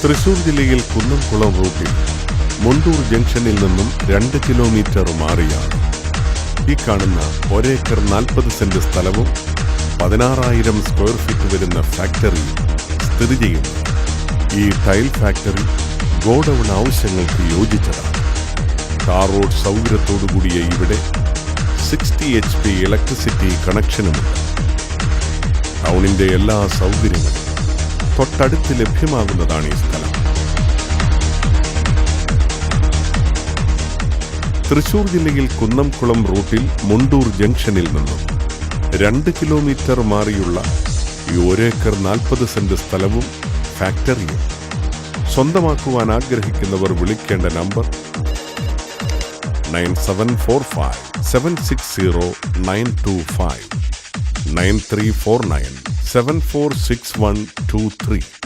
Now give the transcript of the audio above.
തൃശൂർ ജില്ലയിൽ കുന്നംകുളം റൂട്ടിൽ മുണ്ടൂർ ജംഗ്ഷനിൽ നിന്നും 2 കിലോമീറ്റർ മാറിയാണ് ഈ കാണുന്ന ഒരേക്കർ 40 സെന്റ് സ്ഥലവും 16,000 സ്ക്വയർ ഫീറ്റ് വരുന്ന ഫാക്ടറി സ്ഥിതി ചെയ്യുന്നു. ഈ ടൈൽ ഫാക്ടറി ഗോഡൌൺ ആവശ്യങ്ങൾക്ക് യോജിച്ചതാണ്. ടാർ റോഡ് സൗകര്യത്തോടുകൂടിയ ഇവിടെ 60 HP ഇലക്ട്രിസിറ്റി കണക്ഷനുമുണ്ട്. ടൗണിന്റെ എല്ലാ സൗകര്യങ്ങളും തൊട്ടടുത്ത് ലഭ്യമാകുന്നതാണ് ഈ സ്ഥലം. തൃശൂർ ജില്ലയിൽ കുന്നംകുളം റൂട്ടിൽ മുണ്ടൂർ ജംഗ്ഷനിൽ നിന്നും 2 കിലോമീറ്റർ മാറിയുള്ള ഈ ഒരേക്കർ 40 സെന്റ് സ്ഥലവും ഫാക്ടറിയും സ്വന്തമാക്കുവാൻ ആഗ്രഹിക്കുന്നവർ വിളിക്കേണ്ട നമ്പർ 9745760925 9349746123.